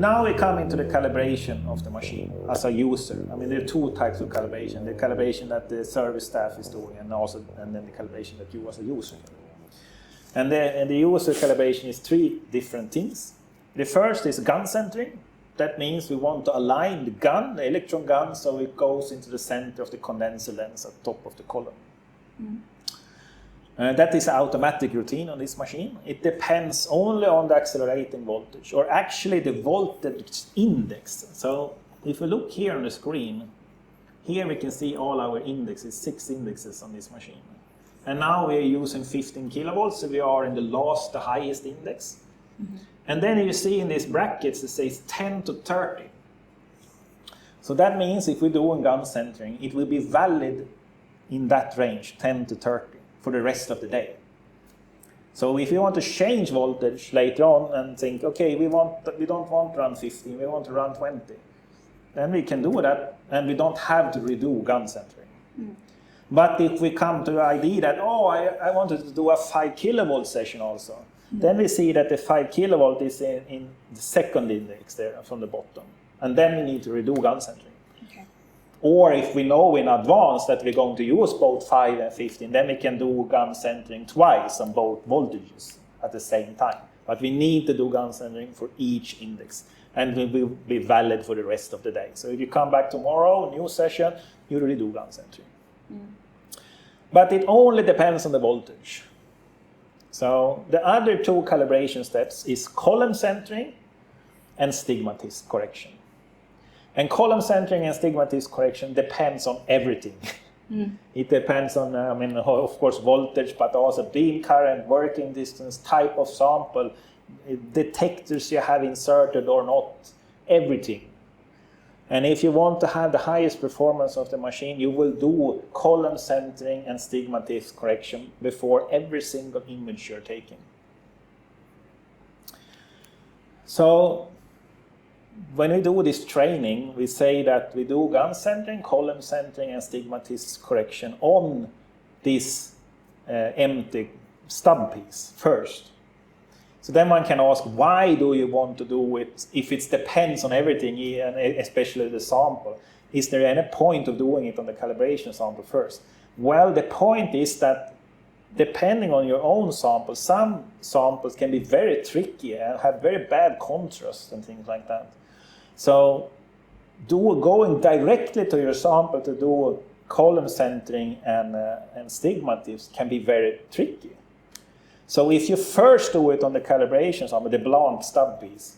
now we come into the calibration of the machine as a user. I mean, there are two types of calibration: the calibration that the service staff is doing, and then the calibration that you as a user can do. And the user calibration is three different things. The first is gun centering. That means we want to align the gun, the electron gun, so it goes into the center of the condenser lens at the top of the column. That is an automatic routine on this machine. It depends only on the accelerating voltage, or actually the voltage index. So if we look here on the screen, here we can see all our indexes, 6 indexes on this machine. And now we are using 15 kilovolts, so we are in the highest index. And then you see in these brackets it says 10 to 30. So that means if we do a gun centering, it will be valid in that range, 10 to 30. For the rest of the day. So if you want to change voltage later on and think, okay, we don't want to run 15, we want to run 20, then we can do that, and we don't have to redo gun centering. But if we come to the idea that, I wanted to do a 5 kilovolt session also, then we see that the 5 kilovolt is in the second index there from the bottom, and then we need to redo gun centering. Or if we know in advance that we're going to use both 5 and 15, then we can do gun centering twice on both voltages at the same time. But we need to do gun centering for each index, and it will be valid for the rest of the day. So if you come back tomorrow, new session, you really do gun centering. But it only depends on the voltage. So the other two calibration steps is column centering and stigmatic correction. And column centering and stigmatic correction depends on everything. It depends on, of course, voltage, but also beam current, working distance, type of sample, detectors you have inserted or not, everything. And if you want to have the highest performance of the machine, you will do column centering and stigmatic correction before every single image you're taking. So when we do this training, we say that we do gun centering, column centering, and stigmatic correction on this empty stub piece first. So then one can ask, why do you want to do it if it depends on everything, and especially the sample? Is there any point of doing it on the calibration sample first? Well, the point is that depending on your own sample, some samples can be very tricky and have very bad contrast and things like that. So going directly to your sample to do column centering and stigmatics can be very tricky. So if you first do it on the calibration sample, the blank stub piece,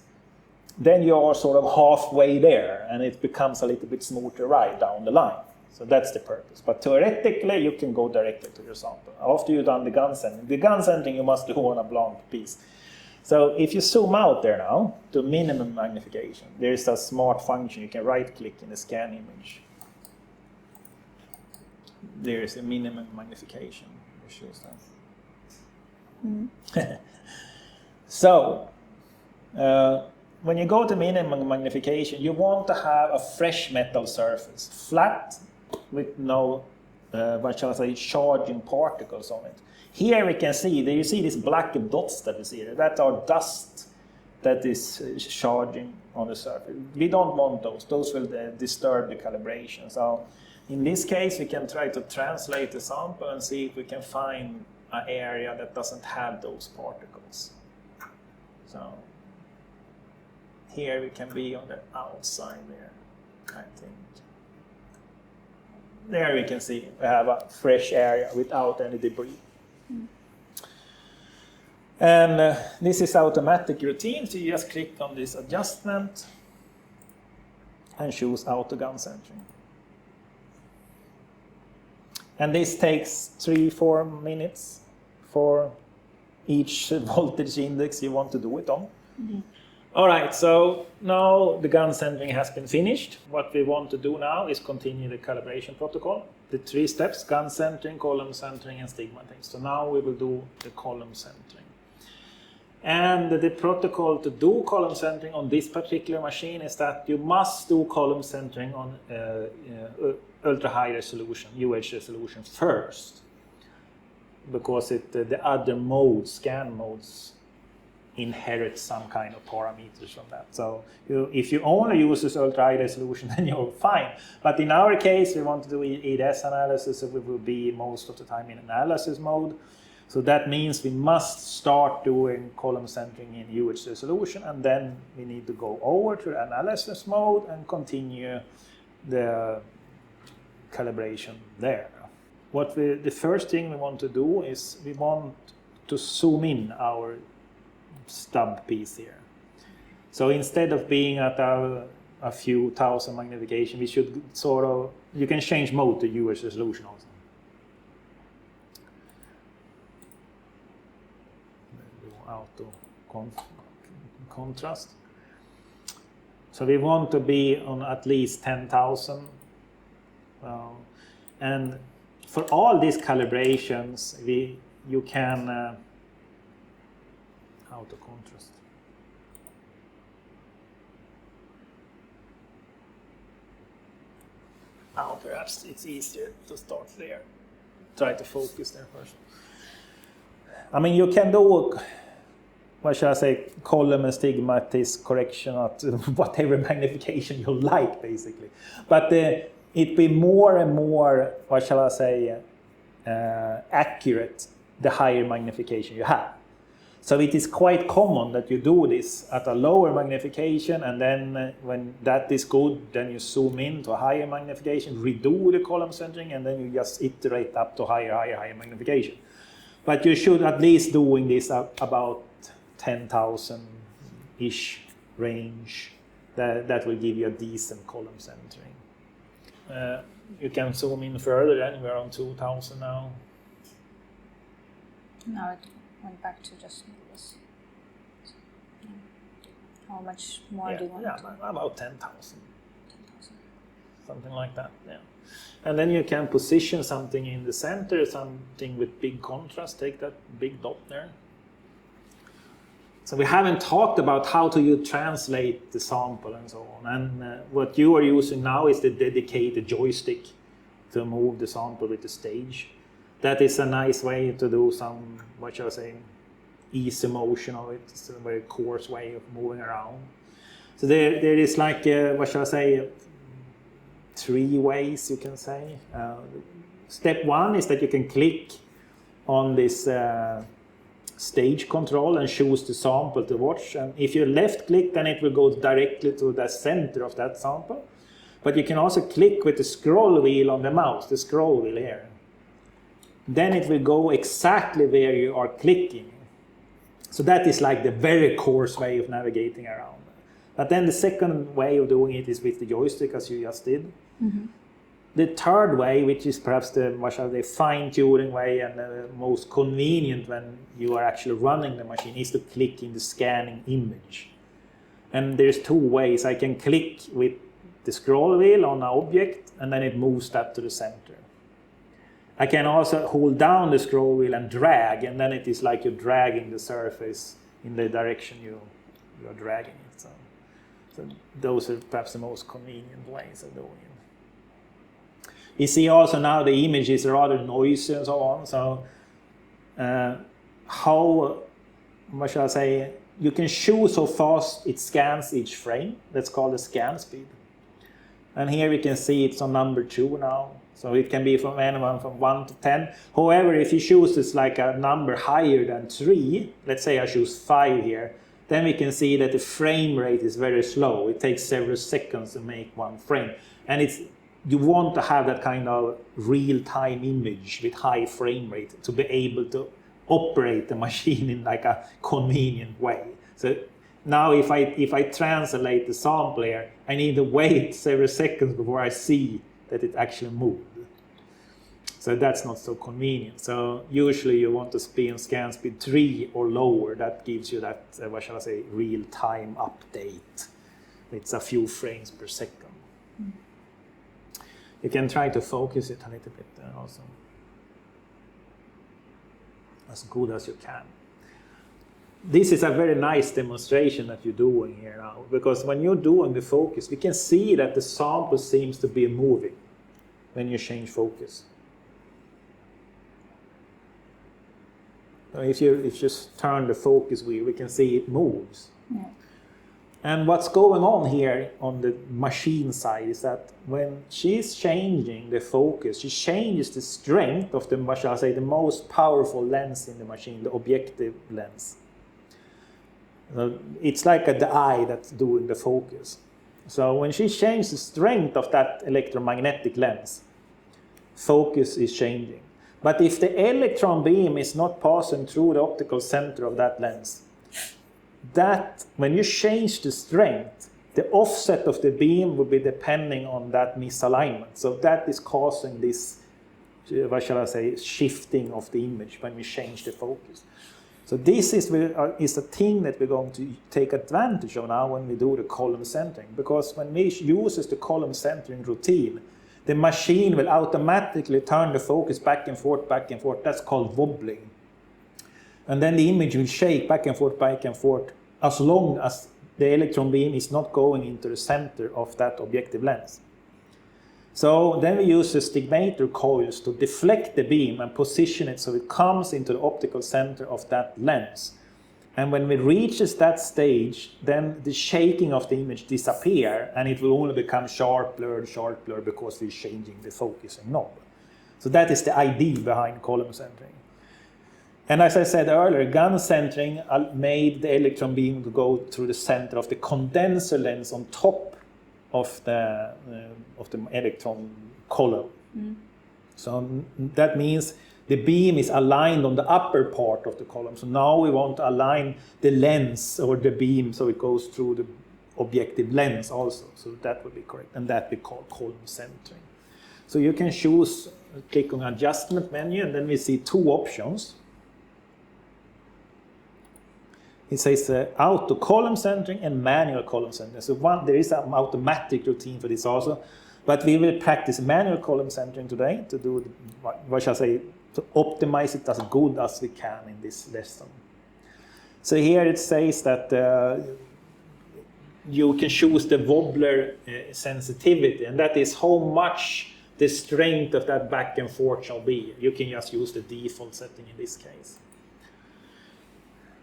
then you are sort of halfway there, and it becomes a little bit smoother ride down the line. So that's the purpose. But theoretically, you can go directly to your sample. After you've done the gun centering you must do on a blank piece. So if you zoom out there now to minimum magnification, there is a smart function. You can right-click in the scan image. There is a minimum magnification. It shows that. So when you go to minimum magnification, you want to have a fresh metal surface, flat, with no, charging particles on it. Here we can see, you see these black dots that we see there, that are dust that is charging on the surface. We don't want those. Those will disturb the calibration. So in this case, we can try to translate the sample and see if we can find an area that doesn't have those particles. So here we can be on the outside there, I think. There we can see we have a fresh area without any debris. And this is automatic routine, so you just click on this adjustment and choose auto gun centering. And this takes 3-4 minutes for each voltage index you want to do it on. All right, so now the gun centering has been finished. What we want to do now is continue the calibration protocol. The 3 steps: gun centering, column centering, and stigmatic. So now we will do the column centering. And the protocol to do column centering on this particular machine is that you must do column centering on ultra high resolution, UH resolution first, because the other modes, scan modes, inherit some kind of parameters from that. So if you only use this ultra high resolution, then you're fine. But in our case, we want to do EDS analysis, so we will be most of the time in analysis mode. So that means we must start doing column centering in huge resolution, and then we need to go over to analysis mode and continue the calibration there. The first thing we want to do is we want to zoom in our stub piece here. So instead of being at a few thousand magnification, we should sort of, you can change mode to huge resolution also. Auto contrast. So we want to be on at least 10,000. And for all these calibrations, you can auto contrast. Now perhaps it's easier to start there. Try to focus there first. I mean, you can do, what shall I say, column and stigmatic correction at whatever magnification you like, basically. But it be more and more, what shall I say, accurate the higher magnification you have. So it is quite common that you do this at a lower magnification, and then when that is good, then you zoom in to a higher magnification, redo the column centering, and then you just iterate up to higher magnification. But you should at least doing this about 10,000-ish range. That will give you a decent column centering. You can zoom in further, then we're on 2,000 now. Now it went back to just this. How much more do you want? Yeah, about 10,000. Something like that, yeah. And then you can position something in the center, something with big contrast, take that big dot there. So we haven't talked about how to translate the sample and so on. And what you are using now is the dedicated joystick to move the sample with the stage. That is a nice way to do some, what shall I say, easy motion of it. It's a very coarse way of moving around. So there is like, what shall I say, 3 ways you can say. Step 1 is that you can click on this stage control and choose the sample to watch. And if you left click, then it will go directly to the center of that sample. But you can also click with the scroll wheel on the mouse, the scroll wheel here. Then it will go exactly where you are clicking. So that is like the very coarse way of navigating around. But then the second way of doing it is with the joystick, as you just did. Mm-hmm. The third way, which is perhaps the, what shall I say, fine-tuning way and the most convenient when you are actually running the machine, is to click in the scanning image. And there's 2 ways. I can click with the scroll wheel on an object, and then it moves that to the center. I can also hold down the scroll wheel and drag, and then it is like you're dragging the surface in the direction you're dragging it. So those are perhaps the most convenient ways of doing it. You see also now the image is rather noisy and so on. So how, what shall I say, you can choose how fast it scans each frame. That's called the scan speed. And here we can see it's on number 2 now. So it can be from anyone from 1 to 10. However, if you choose this like a number higher than 3, let's say I choose 5 here, then we can see that the frame rate is very slow. It takes several seconds to make 1 frame. And you want to have that kind of real-time image with high frame rate to be able to operate the machine in like a convenient way. So now if I translate the sample here, I need to wait several seconds before I see that it actually moved. So that's not so convenient. So usually you want to be on scan speed 3 or lower. That gives you that, what shall I say, real-time update. It's a few frames per second. Mm. You can try to focus it a little bit also. As good as you can. This is a very nice demonstration that you're doing here now, because when you're doing the focus, we can see that the sample seems to be moving when you change focus. So if you just turn the focus wheel, we can see it moves. Yeah. And what's going on here on the machine side is that when she's changing the focus, she changes the strength of the, shall I say, the most powerful lens in the machine, the objective lens. So it's like the eye that's doing the focus. So when she changes the strength of that electromagnetic lens, focus is changing. But if the electron beam is not passing through the optical center of that lens, that when you change the strength, the offset of the beam will be depending on that misalignment. So that is causing this, what shall I say, shifting of the image when we change the focus. So this is a thing that we're going to take advantage of now when we do the column centering. Because when we use the column centering routine, the machine will automatically turn the focus back and forth, back and forth. That's called wobbling. And then the image will shake back and forth, as long as the electron beam is not going into the center of that objective lens. So then we use the stigmator coils to deflect the beam and position it so it comes into the optical center of that lens. And when it reaches that stage, then the shaking of the image disappears and it will only become sharp blur, because we're changing the focusing knob. So that is the idea behind column centering. And as I said earlier, gun centering made the electron beam to go through the center of the condenser lens on top of the electron column. Mm. So that means the beam is aligned on the upper part of the column. So now we want to align the lens or the beam so it goes through the objective lens also. So that would be correct. And that we call column centering. So you can choose, click on adjustment menu, and then we see two options. It says auto column centering and manual column centering. So there is an automatic routine for this also, but we will practice manual column centering today to do, what shall I say, to optimize it as good as we can in this lesson. So here it says that you can choose the wobbler sensitivity, and that is how much the strength of that back and forth shall be. You can just use the default setting in this case.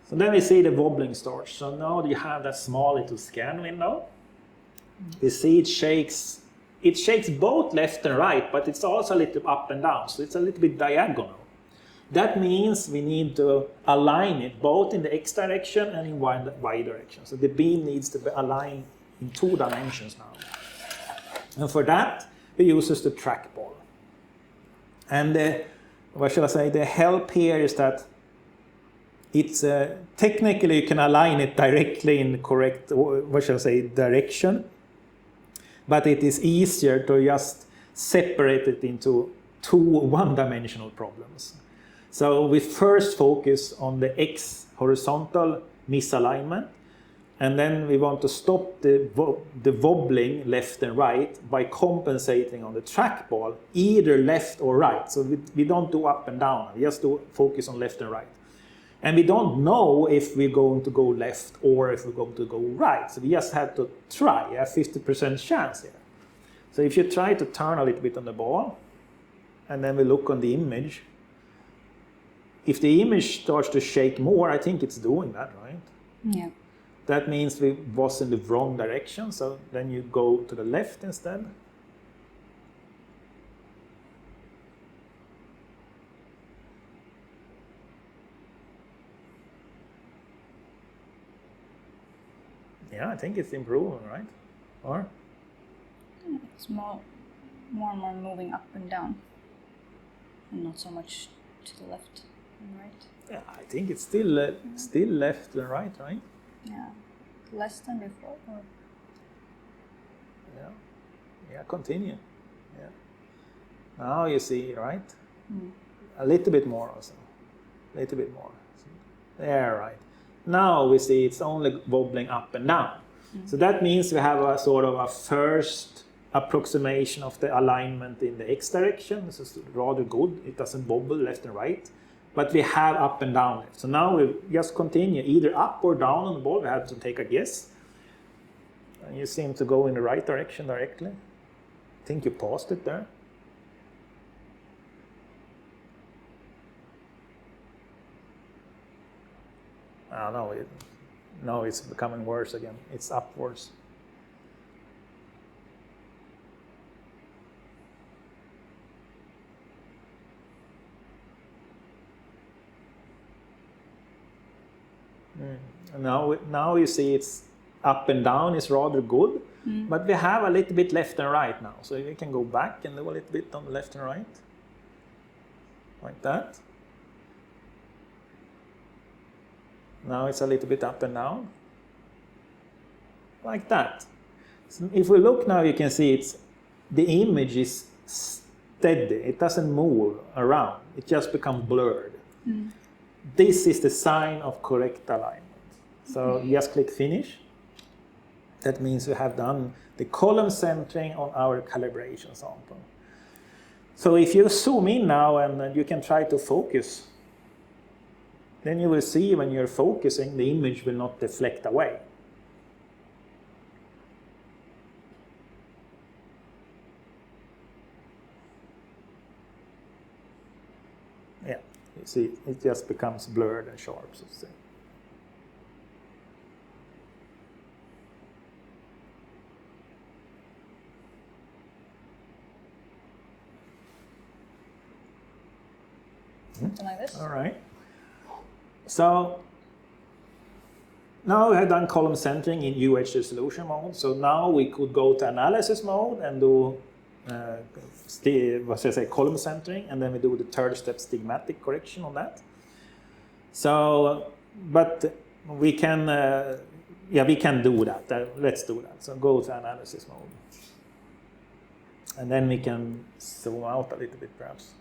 So then we see the wobbling starts. So now you have that small little scan window. We see it shakes both left and right, but it's also a little up and down. So it's a little bit diagonal. That means we need to align it both in the X direction and in Y direction. So the beam needs to be aligned in 2 dimensions now. And for that, we use the trackball. And what shall I say, the help here is that it's technically you can align it directly in the correct, what shall I say, direction, but it is easier to just separate it into 2 one-dimensional problems. So we first focus on the X horizontal misalignment, and then we want to stop the wobbling left and right by compensating on the trackball, either left or right. So we don't do up and down, we just do focus on left and right. And we don't know if we're going to go left or if we're going to go right. So we just have to try, a 50% chance here. So if you try to turn a little bit on the ball, and then we look on the image, if the image starts to shake more, I think it's doing that, right? Yeah. That means we was in the wrong direction, so then you go to the left instead. Yeah, I think it's improving, right? Or? It's more and more moving up and down, and not so much to the left and right. Yeah, I think it's still left and right, right? Yeah, less than before. Or... Yeah, continue. Yeah. Now you see, right? Mm. A little bit more also. A little bit more. There, right. Now we see it's only wobbling up and down. Mm. So that means we have a sort of a first approximation of the alignment in the X direction. This is rather good. It doesn't wobble left and right. But we have up and down left. So now we just continue either up or down on the ball. We have to take a guess. And you seem to go in the right direction directly. I think you paused it there. No, it's becoming worse again. It's upwards. Now you see it's up and down is rather good, but we have a little bit left and right now. So we can go back and do a little bit on the left and right, like that. Now it's a little bit up and down, like that. So if we look now, you can see the image is steady. It doesn't move around. It just becomes blurred. This is the sign of correct alignment. So just click finish. That means we have done the column centering on our calibration sample. So if you zoom in now and you can try to focus, then you will see when you're focusing, the image will not deflect away. Yeah, you see, it just becomes blurred and sharp, so to say. Something like this. All right. So now we have done column centering in UH resolution mode. So now we could go to analysis mode and do column centering, and then we do the third step stigmatic correction on that. So, but we can, we can do that. Let's do that. So go to analysis mode, and then we can zoom out a little bit, perhaps.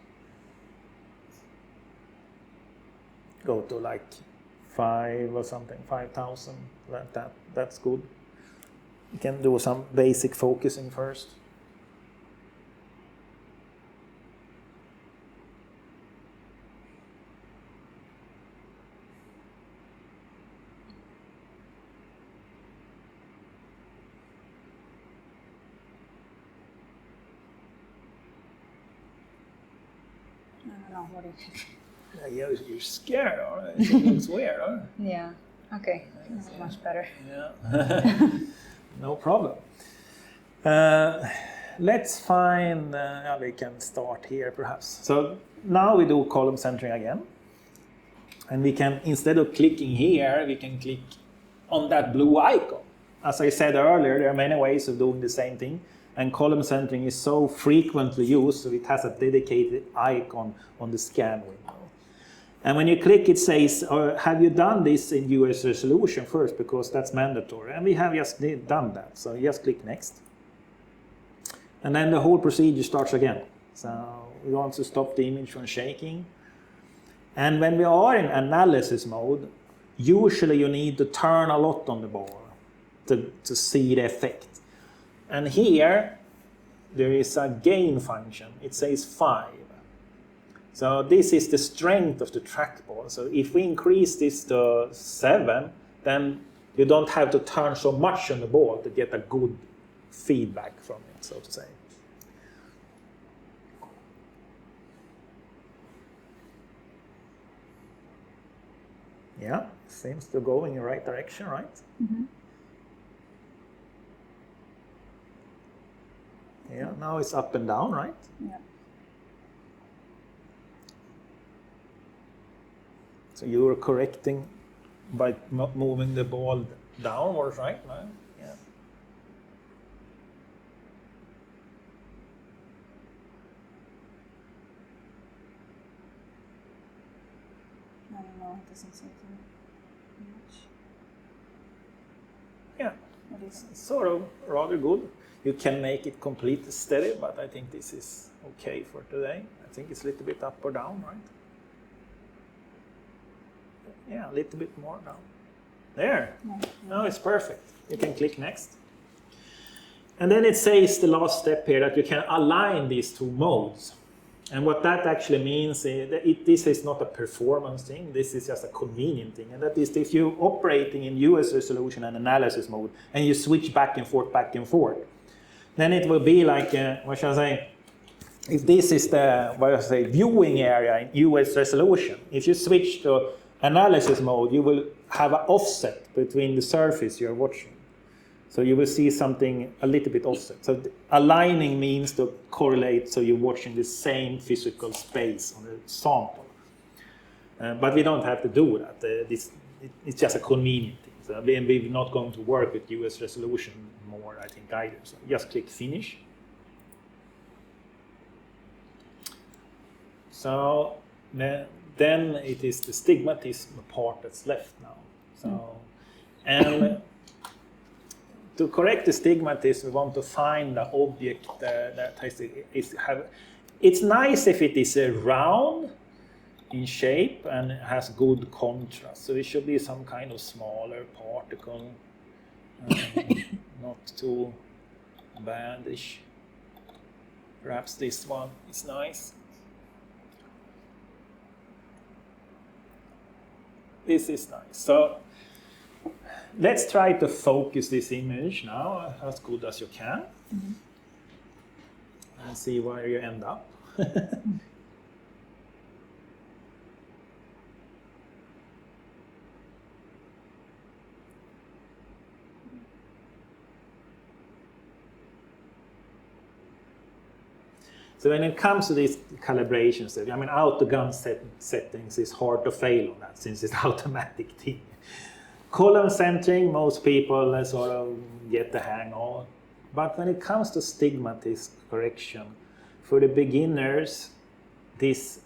Go to like 5 or something, 5,000, like that. That's good. You can do some basic focusing first. I don't know, what do you think? Yeah, you're scared, or it looks weird, or? Yeah, okay, that's much better. Yeah, no problem. Let's find, we can start here perhaps. So now we do column centering again. And we can, instead of clicking here, we can click on that blue icon. As I said earlier, there are many ways of doing the same thing. And column centering is so frequently used, so it has a dedicated icon on the scan window. And when you click, it says, have you done this in US resolution first, because that's mandatory. And we have just done that, so just click next. And then the whole procedure starts again. So we want to stop the image from shaking. And when we are in analysis mode, usually you need to turn a lot on the ball to see the effect. And here, there is a gain function. It says 5. So this is the strength of the trackball. So if we increase this to 7, then you don't have to turn so much on the ball to get a good feedback from it, so to say. Yeah, seems to go in the right direction, right? Mm-hmm. Yeah, now it's up and down, right? Yeah. So you were correcting by moving the ball downwards, right? No? Yeah. I don't know, it doesn't seem to much. Yeah, What do you think? it's sort of rather good. You can make it completely steady, but I think this is okay for today. I think it's a little bit up or down, right? Yeah, a little bit more down. There. Now it's perfect. You can click next. And then it says the last step here that you can align these two modes. And what that actually means is that this is not a performance thing, this is just a convenient thing. And that is if you're operating in US resolution and analysis mode and you switch back and forth, then it will be like, what shall I say, if this is the viewing area in US resolution, if you switch to analysis mode, you will have an offset between the surface you're watching. So you will see something a little bit offset. So aligning means to correlate, so you're watching the same physical space on the sample. But we don't have to do that. It's just a convenient thing. So we're not going to work with US resolution more, I think, either. So just click Finish. So then it is the stigmatism part that's left now. So, and to correct the stigmatism, we want to find the object that has it's nice if it is a round in shape and has good contrast. So it should be some kind of smaller particle, not too badish. Perhaps this one is nice. This is nice. So let's try to focus this image now as good as you can. And see where you end up. So when it comes to these calibrations, I mean, out-the-gun settings is hard to fail on that since it's automatic thing. Column centering, most people sort of get the hang of. But when it comes to stigmatic correction, for the beginners, this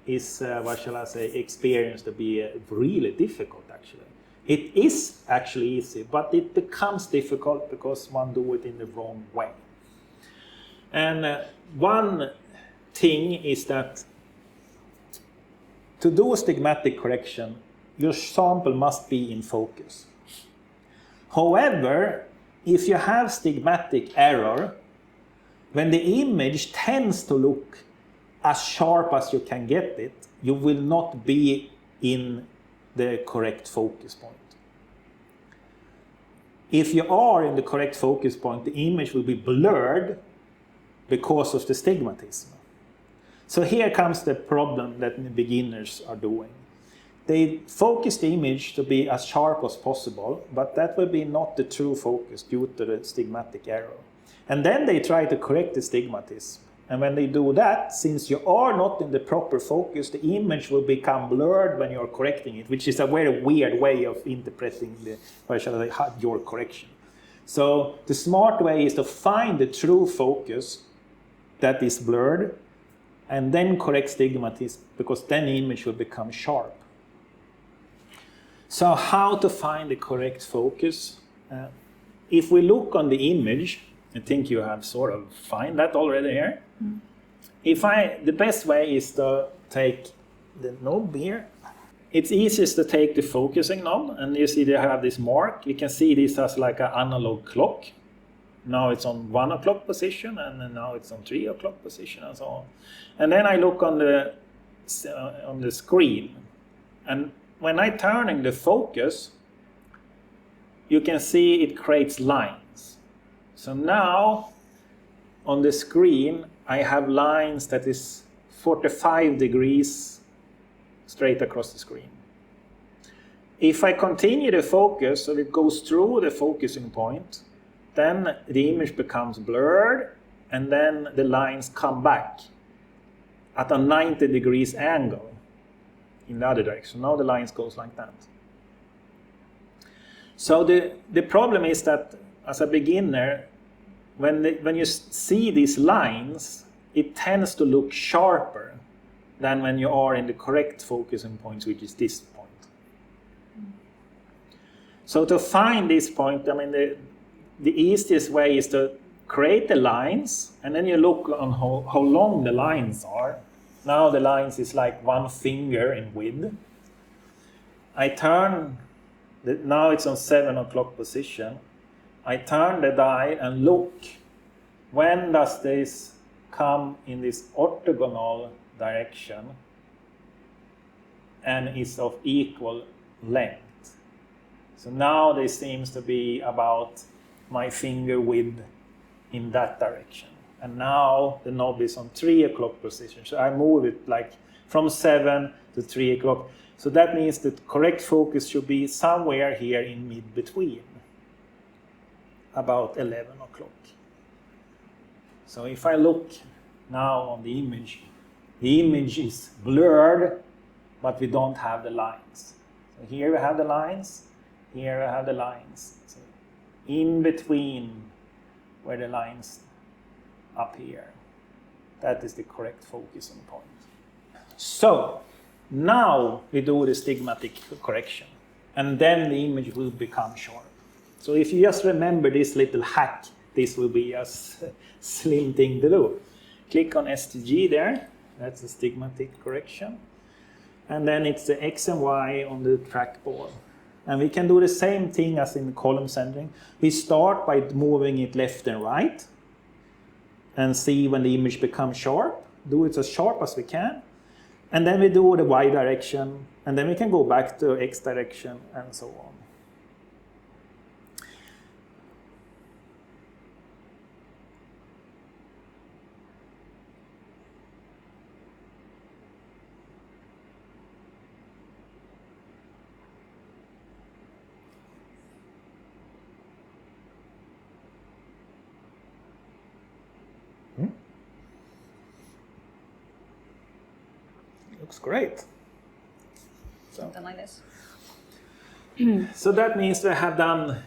is, what shall I say, experience to be really difficult actually. It is actually easy, but it becomes difficult because one do it in the wrong way. And one thing is that to do stigmatic correction, your sample must be in focus. However, if you have stigmatic error, when the image tends to look as sharp as you can get it, you will not be in the correct focus point. If you are in the correct focus point, the image will be blurred because of the stigmatism. So here comes the problem that the beginners are doing. They focus the image to be as sharp as possible, but that will be not the true focus due to the stigmatic error. And then they try to correct the stigmatism. And when they do that, since you are not in the proper focus, the image will become blurred when you're correcting it, which is a very weird way of interpreting your correction. So the smart way is to find the true focus that is blurred, and then correct stigmatism, because then the image will become sharp. So how to find the correct focus? If we look on the image, I think you have sort of find that already here. The best way is to take the knob here. It's easiest to take the focusing knob, and you see they have this mark. You can see this as like an analog clock. Now it's on 1 o'clock position, and then now it's on 3 o'clock position, and so on. And then I look on the screen, and when I turning the focus, you can see it creates lines. So now on the screen, I have lines that is 45 degrees straight across the screen. If I continue the focus, so it goes through the focusing point, then the image becomes blurred, and then the lines come back at a 90 degrees angle in the other direction. Now the lines goes like that. So the problem is that as a beginner, when you see these lines, it tends to look sharper than when you are in the correct focusing point, which is this point. So to find this point, I mean, the easiest way is to create the lines, and then you look on how long the lines are. Now the lines is like 1 finger in width. I turn, now it's on 7 o'clock position. I turn the dial and look, when does this come in this orthogonal direction and is of equal length. So now this seems to be about my finger width in that direction. And now the knob is on 3 o'clock position. So I move it like from 7 to 3 o'clock. So that means that correct focus should be somewhere here in mid-between, about 11 o'clock. So if I look now on the image is blurred, but we don't have the lines. So here we have the lines, here I have the lines. So in between where the lines up here, that is the correct focusing point. So now we do the stigmatic correction, and then the image will become sharp. So if you just remember this little hack, this will be a slim thing to do. Click on STG there, that's the stigmatic correction. And then it's the X and Y on the trackball. And we can do the same thing as in column centering. We start by moving it left and right and see when the image becomes sharp. Do it as sharp as we can. And then we do the Y direction, and then we can go back to X direction and so on. Looks great. Something like this. So that means we have done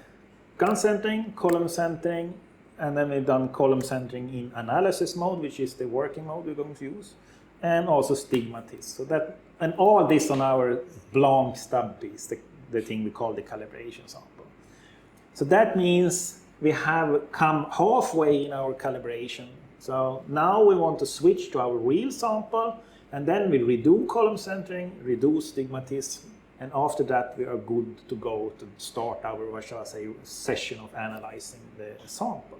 gun centering, column centering, and then we've done column centering in analysis mode, which is the working mode we're going to use, and also stigmatism. So that, and all this on our blank stub piece, the thing we call the calibration sample. So that means we have come halfway in our calibration. So now we want to switch to our real sample, and then we redo column centering, redo stigmatism, and after that we are good to go to start our, what shall I say, session of analyzing the sample.